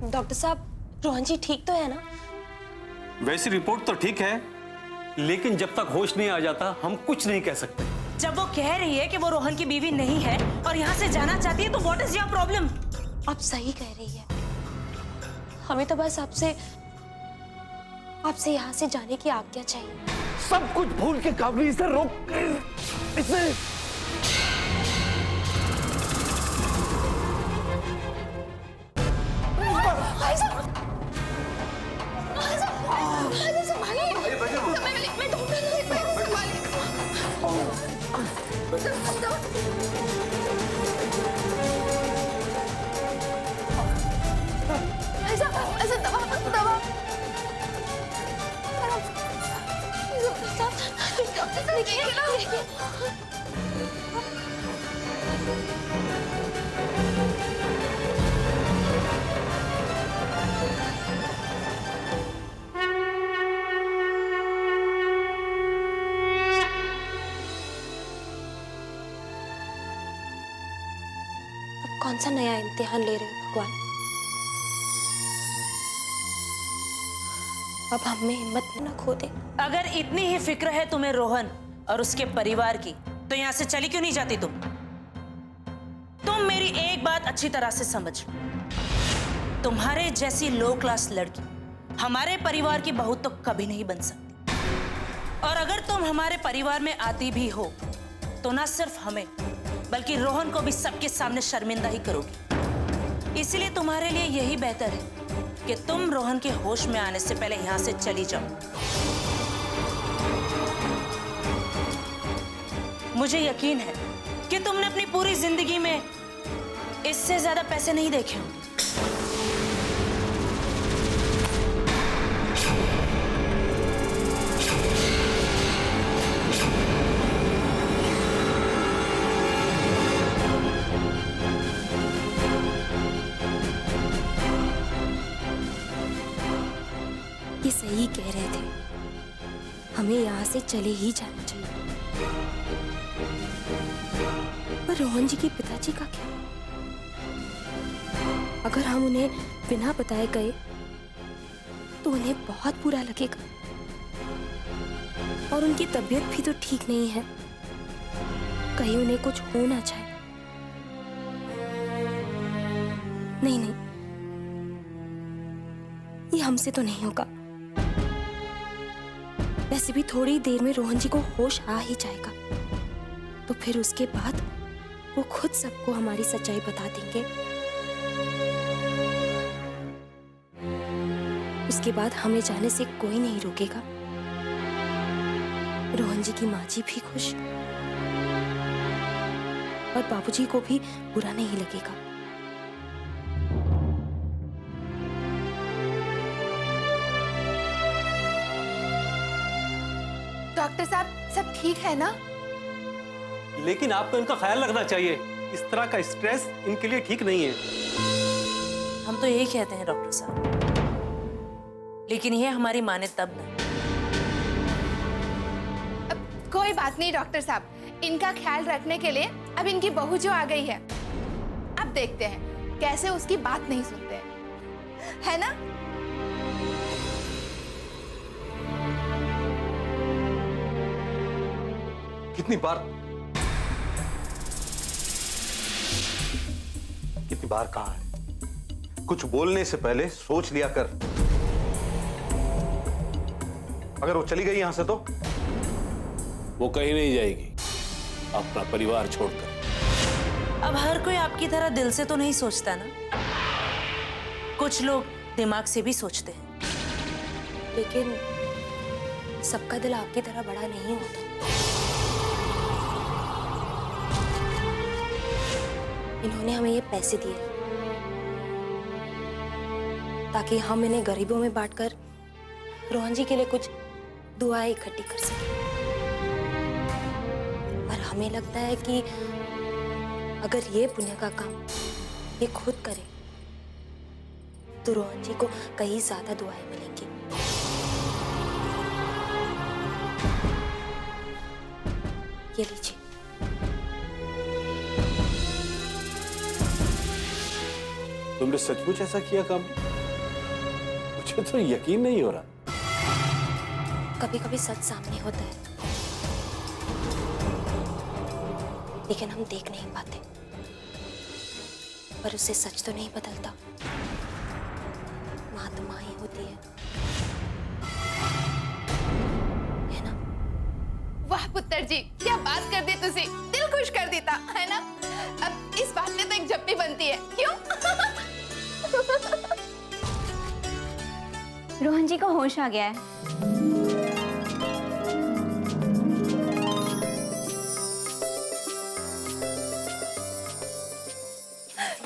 Doctor साहब, रोहन जी ठीक तो है ना? वैसी रिपोर्ट तो ठीक है, लेकिन जब तक होश नहीं आ जाता हम कुछ नहीं कह सकते। जब वो कह रही है कि वो रोहन की बीवी नहीं है और यहाँ से जाना चाहती है, तो व्हाट इज योर प्रॉब्लम? आप सही कह रही है। हमें तो बस आपसे यहाँ से जाने की आज्ञा चाहिए। सब कुछ भूल के काबली इसे रोक, इसे कौन सा नया इम्तिहान ले रहे हो भगवान? अब हमें हिम्मत न खो दे। अगर इतनी ही फिक्र है तुम्हें रोहन और उसके परिवार की, तो यहाँ से चली क्यों नहीं जाती तुम? तुम मेरी एक बात अच्छी तरह से समझ लो, तुम्हारे जैसी लो क्लास लड़की हमारे परिवार की बहू तो कभी नहीं बन सकती। और अगर तुम हमारे परिवार में आती भी हो, तो ना सिर्फ हमें बल्कि रोहन को भी सबके सामने शर्मिंदा ही करोगी। इसलिए तुम्हारे लिए यही बेहतर है कि तुम रोहन के होश में आने से पहले यहाँ से चली जाओ। मुझे यकीन है कि तुमने अपनी पूरी जिंदगी में इससे ज्यादा पैसे नहीं देखे होंगे। ये सही कह रहे थे, हमें यहाँ से चले ही जाना चाहिए। पर रोहन जी के पिताजी का क्या? अगर हम उन्हें बिना बताए गए तो उन्हें बहुत बुरा लगेगा। और उनकी तबीयत भी तो ठीक नहीं है, कहीं उन्हें कुछ हो ना जाए। नहीं नहीं, ये हमसे तो नहीं होगा। वैसे भी थोड़ी देर में रोहन जी को होश आ ही जाएगा, तो फिर उसके बाद वो खुद सबको हमारी सच्चाई बता देंगे। उसके बाद हमें जाने से कोई नहीं रोकेगा। रोहन जी की माँ जी भी खुश और बाबूजी को भी बुरा नहीं लगेगा। डॉक्टर साहब, सब ठीक है ना? लेकिन आपको इनका ख्याल रखना चाहिए, इस तरह का स्ट्रेस इनके लिए ठीक नहीं है। हम तो यही कहते हैं डॉक्टर साहब, लेकिन ये हमारी माने तब ना। अब कोई बात नहीं डॉक्टर साहब, इनका ख्याल रखने के लिए अब इनकी बहू जो आ गई है, अब देखते हैं कैसे उसकी बात नहीं सुनते हैं, है ना? कितनी बार कहा है, कुछ बोलने से पहले सोच लिया कर। अगर वो चली गई यहां से तो वो कहीं नहीं जाएगी अपना परिवार छोड़कर। अब हर कोई आपकी तरह दिल से तो नहीं सोचता ना, कुछ लोग दिमाग से भी सोचते हैं। लेकिन सबका दिल आपकी तरह बड़ा नहीं होता। इन्होंने हमें ये पैसे दिए ताकि हम इन्हें गरीबों में बांटकर रोहन जी के लिए कुछ दुआएं इकट्ठी कर सकें। और हमें लगता है कि अगर ये पुण्य का काम ये खुद करे तो रोहन जी को कहीं ज्यादा दुआएं मिलेंगी। ये लीजिए। तुमने सचमुच ऐसा किया काम? मुझे तो यकीन नहीं हो रहा। कभी कभी सच सामने होता है, लेकिन हम देख नहीं पाते। पर उससे सच तो नहीं बदलता, माँ तो माँ ही होती है ना? वाह पुत्र जी, क्या बात कर दी तुसी, दिल खुश कर देता है ना। अब इस बात में तो एक झप्पी बनती है, क्यों? रोहन जी को होश आ गया है।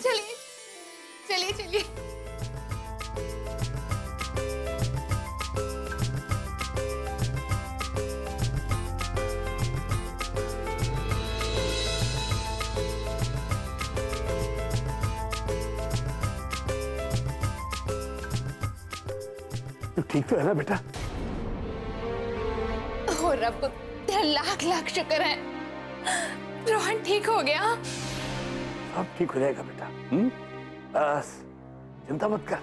चलिए चलिए चलिए। तू ठीक तो है ना बेटा? ओ रब, तेरा लाख लाख शुक्र है, रोहन ठीक हो गया। सब ठीक हो जाएगा बेटा। बस चिंता मत कर,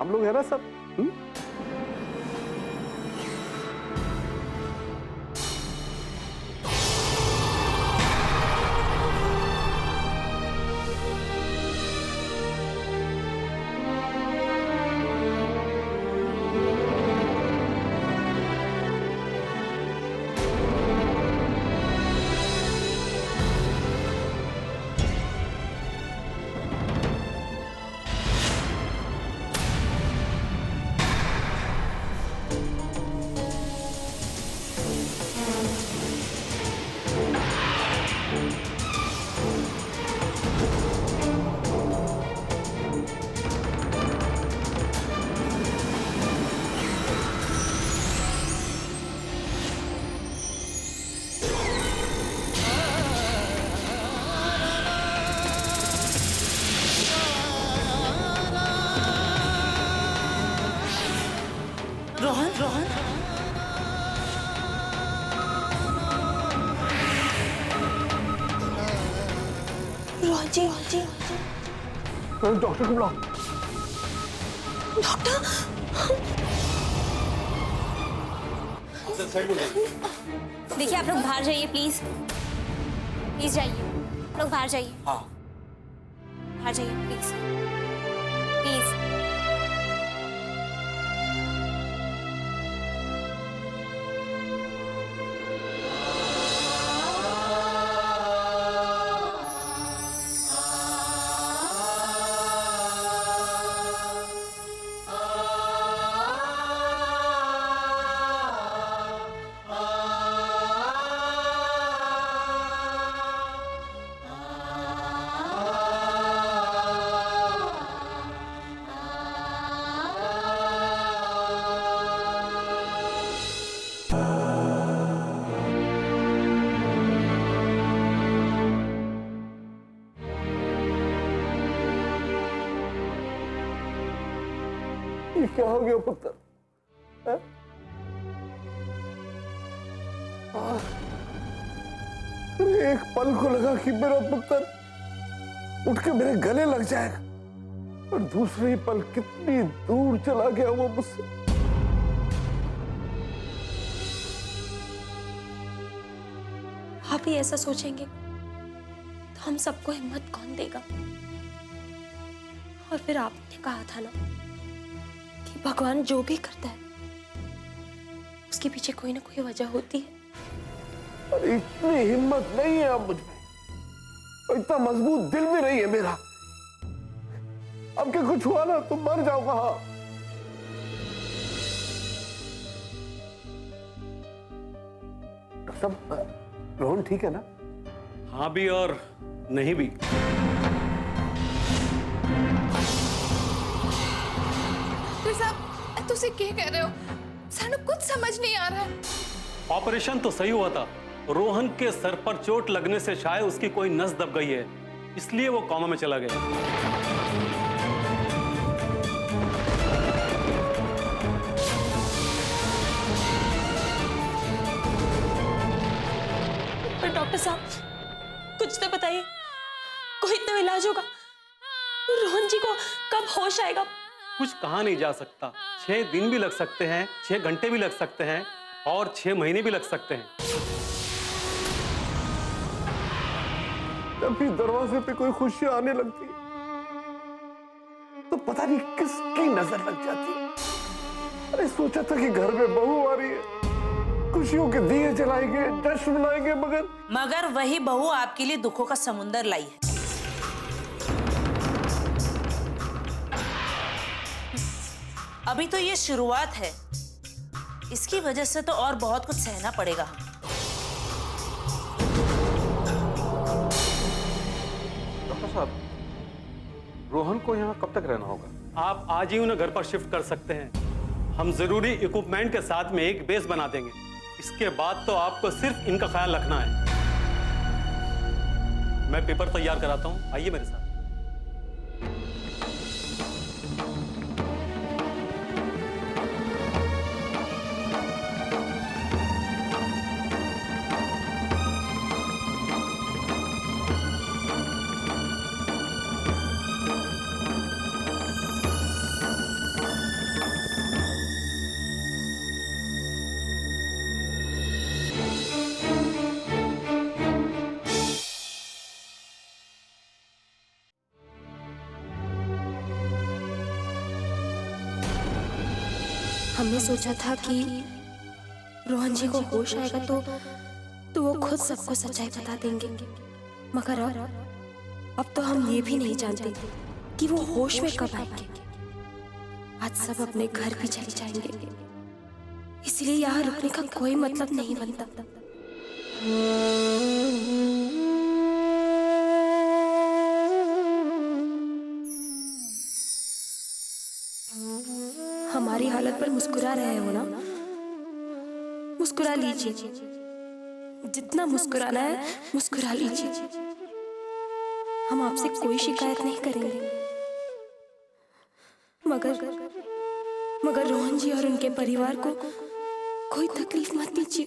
हम लोग है ना सब। रोहन रोहन रोहन जी, डॉक्टर को बुलाओ। डॉक्टर, देखिए आप लोग बाहर जाइए प्लीज, प्लीज जाइए, आप लोग बाहर जाइए। हाँ, बाहर जाइए प्लीज, प्लीज। ये क्या हो गया पुत्र? हैं? अरे एक पल को लगा कि मेरा पुत्र उठ के मेरे गले लग जाएगा, और दूसरे ही पल कितनी दूर चला गया वो मुझसे। आप ही ऐसा सोचेंगे तो हम सबको हिम्मत कौन देगा? और फिर आपने कहा था ना कि भगवान जो भी करता है उसके पीछे कोई ना कोई वजह होती है। अरे इतनी हिम्मत नहीं है अब मुझ में, और इतना मजबूत दिल भी नहीं है मेरा। अब क्या कुछ हुआ ना तो मर जाओ कहाँ? सब रोहन ठीक है ना? हाँ भी और नहीं भी। डॉक्टर साहब, तुसी क्या कह रहे हो? सानू कुछ समझ नहीं आ रहा है। ऑपरेशन तो सही हुआ था, रोहन के सर पर चोट लगने से शायद उसकी कोई नस दब गई है, इसलिए वो कोमा में चला गया। पर डॉक्टर साहब कुछ तो बताइए, कोई तो इलाज होगा। रोहन जी को कब कब होश आएगा? कुछ कहा नहीं जा सकता। 6 दिन भी लग सकते हैं, 6 घंटे भी लग सकते हैं और 6 महीने भी लग सकते हैं। जब भी दरवाजे पे कोई खुशियां आने लगती है तो पता नहीं किसकी नजर लग जाती है। अरे सोचा था कि घर में बहू आ रही है, खुशियों के दिए जलाएंगे, जश्न मनाएंगे, मगर वही बहू आपके लिए दुखों का समुंदर लाई है। अभी तो ये शुरुआत है, इसकी वजह से तो और बहुत कुछ सहना पड़ेगा हमें। डॉक्टर साहब, रोहन को यहाँ कब तक रहना होगा? आप आज ही उन्हें घर पर शिफ्ट कर सकते हैं। हम जरूरी इक्विपमेंट के साथ में एक बेस बना देंगे। इसके बाद तो आपको सिर्फ इनका ख्याल रखना है। मैं पेपर तैयार कराता हूं, आइए मेरे साथ। हमने सोचा था कि रोहन जी को होश आएगा तो वो खुद सबको सच्चाई बता देंगे, मगर अब तो हम ये भी नहीं जानते कि वो होश में कब आएंगे। आज सब अपने घर भी चले जाएंगे, इसलिए यहाँ रुकने का कोई मतलब नहीं बनता। हमारी हालत पर मुस्कुरा रहे हो ना, मुस्कुरा लीजिए। जितना मुस्कुराना है मुस्कुरा लीजिए। हम आपसे कोई शिकायत नहीं करेंगे, मगर रोहन जी और उनके परिवार को कोई तकलीफ मत दीजिए,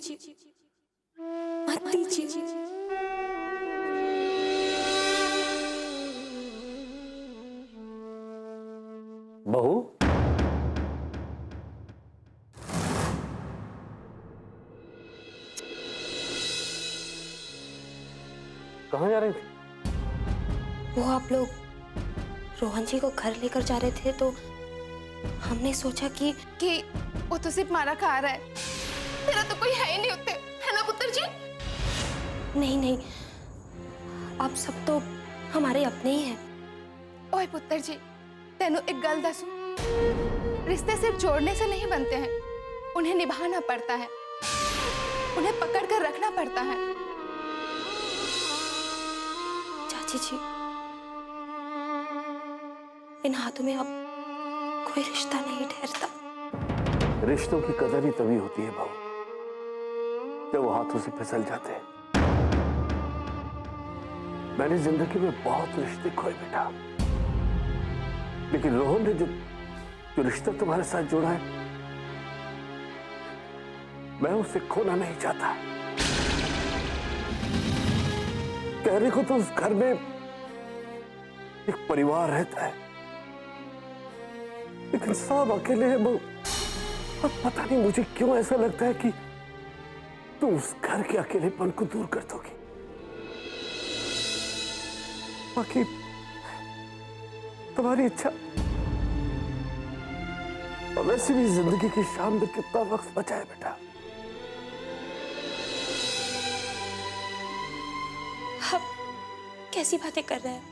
मत दीजिए। बहू, कहाँ जा रही थी? वो आप लोग रोहन जी को घर लेकर जा रहे थे तो हमने सोचा कि वो तो सिर्फ मारा खा रहा है, तेरा तो कोई है ही नहीं होते, है ना पुत्र जी? नहीं, आप सब तो हमारे अपने ही हैं। ओए पुत्र जी, तेनू एक गल दसू, रिश्ते सिर्फ जोड़ने से नहीं बनते हैं, उन्हें निभाना पड़ता है, उन्हें पकड़ कर रखना पड़ता है। चाची जी, इन हाथों में अब कोई रिश्ता नहीं ठहरता। रिश्तों की कदर ही तभी होती है बहू, जब वो हाथों से फिसल जाते हैं। मैंने जिंदगी में बहुत रिश्ते खोए बेटा, लेकिन रोहन ने जो रिश्ता तुम्हारे साथ जोड़ा है, मैं उसे खोना नहीं चाहता। कहने को तो उस घर में एक परिवार रहता है, लेकिन सब अकेले हैं बहू। और पता नहीं मुझे क्यों ऐसा लगता है कि तुम उस घर के अकेलेपन को दूर कर दोगी। बाकी तुम्हारी इच्छा। और वैसे भी जिंदगी की शाम में कितना वक्त बचा है बेटा। आप कैसी बातें कर रहे हैं?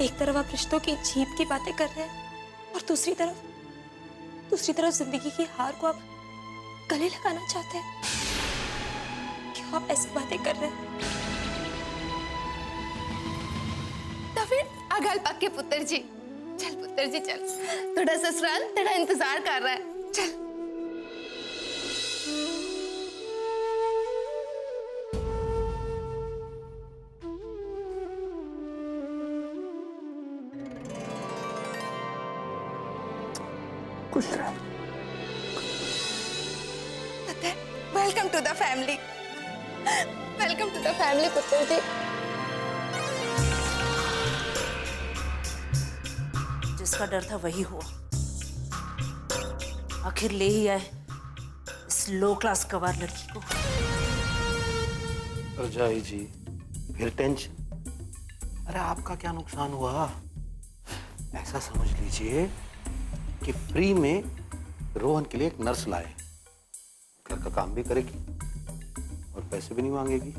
एक तरफ आप रिश्तों की जीत की बातें कर रहे हैं और दूसरी तरफ जिंदगी की हार को आप गले लगाना चाहते हैं। क्यों आप ऐसी बातें कर रहे हैं? तो फिर अगल पक्के पुत्र जी, चल पुत्र जी चल, थोड़ा ससुराल तेरा इंतजार कर रहा है, चल। खुश रह। Welcome to the family, welcome to the family पुत्र जी। जिसका डर था वही हुआ। आखिर ले ही आए इस लो क्लास गवार लड़की को। रजाई जी, फिर टेंशन? अरे आपका क्या नुकसान हुआ? ऐसा समझ लीजिए कि फ्री में रोहन के लिए एक नर्स लाए, घर का काम भी करेगी और पैसे भी नहीं मांगेगी।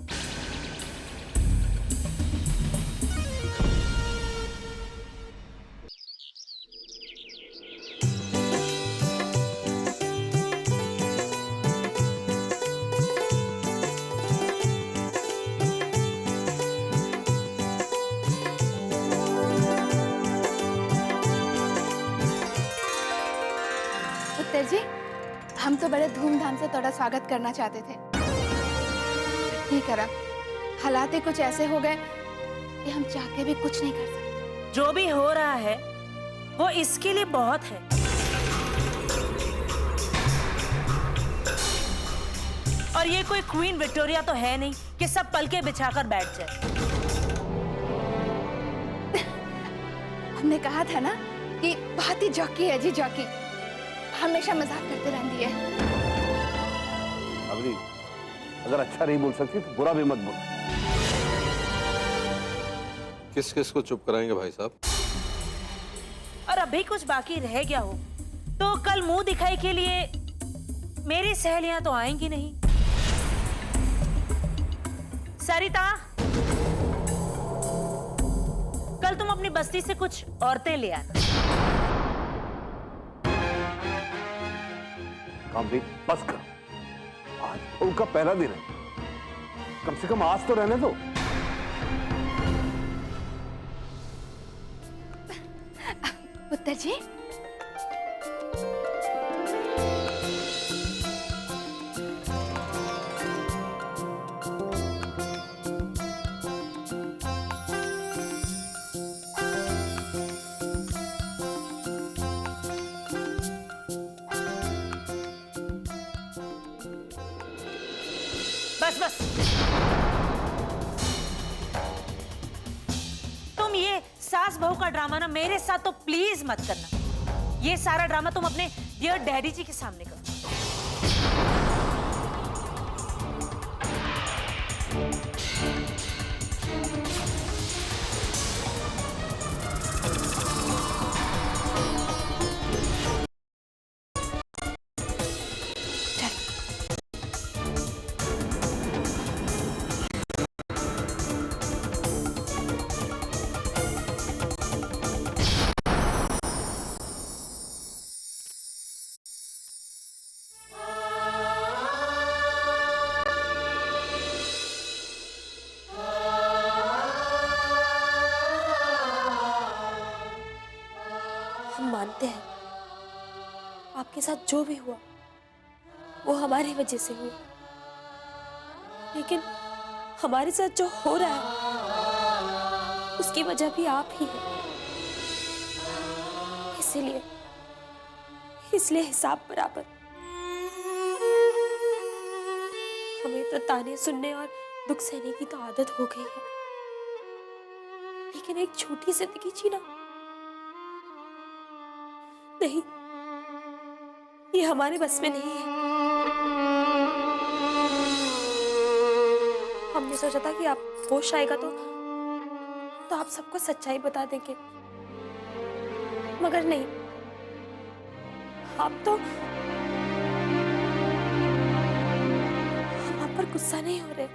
उत्तर जी, हम तो बड़े धूमधाम से थोड़ा स्वागत करना चाहते थे। ठीक है, हालात ही कुछ ऐसे हो गए कि हम चाह के भी कुछ नहीं कर सकते। जो भी हो रहा है वो इसके लिए बहुत है। और ये कोई क्वीन विक्टोरिया तो है नहीं कि सब पलके बिछाकर बैठ जाए। हमने कहा था ना कि बहुत ही जॉकी है जी, जॉकी। हमेशा मजाक करते रहती है। अबरी, अगर अच्छा नहीं बोल सकती तो बुरा भी मत बोल। किस किस को चुप कराएंगे भाई साहब? और अभी कुछ बाकी रह गया हो तो कल मुंह दिखाई के लिए मेरी सहेलियां तो आएंगी नहीं। सरिता, कल तुम अपनी बस्ती से कुछ औरतें ले आना। कामरी, बस कर। आज उनका पहला दिन है, कम से कम आज तो रहने दो। उत्तर जी, बस बस, तुम ये सास बहू का ड्रामा ना मेरे साथ तो प्लीज मत करना। ये सारा ड्रामा तुम अपने डियर डैडी जी के सामने करो। हम मानते हैं आपके साथ जो भी हुआ वो हमारी वजह से हुआ, लेकिन हमारे साथ जो हो रहा है उसकी वजह भी आप ही है। इसलिए हिसाब बराबर। हमें तो ताने सुनने और दुख सहने की तो आदत हो गई है, लेकिन एक छोटी जिंदगी जीना नहीं, ये हमारे बस में नहीं है। हमने सोचा था कि आप होश आएगा तो आप सबको सच्चाई बता देंगे, मगर नहीं, आप तो हम आप पर गुस्सा नहीं हो रहे,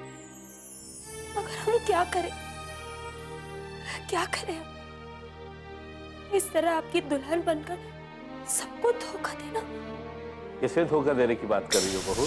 मगर हम क्या करें, क्या करें हम? इस तरह आपकी दुल्हन बनकर सबको धोखा देना। किसे धोखा देने की बात कर रही हो बहू?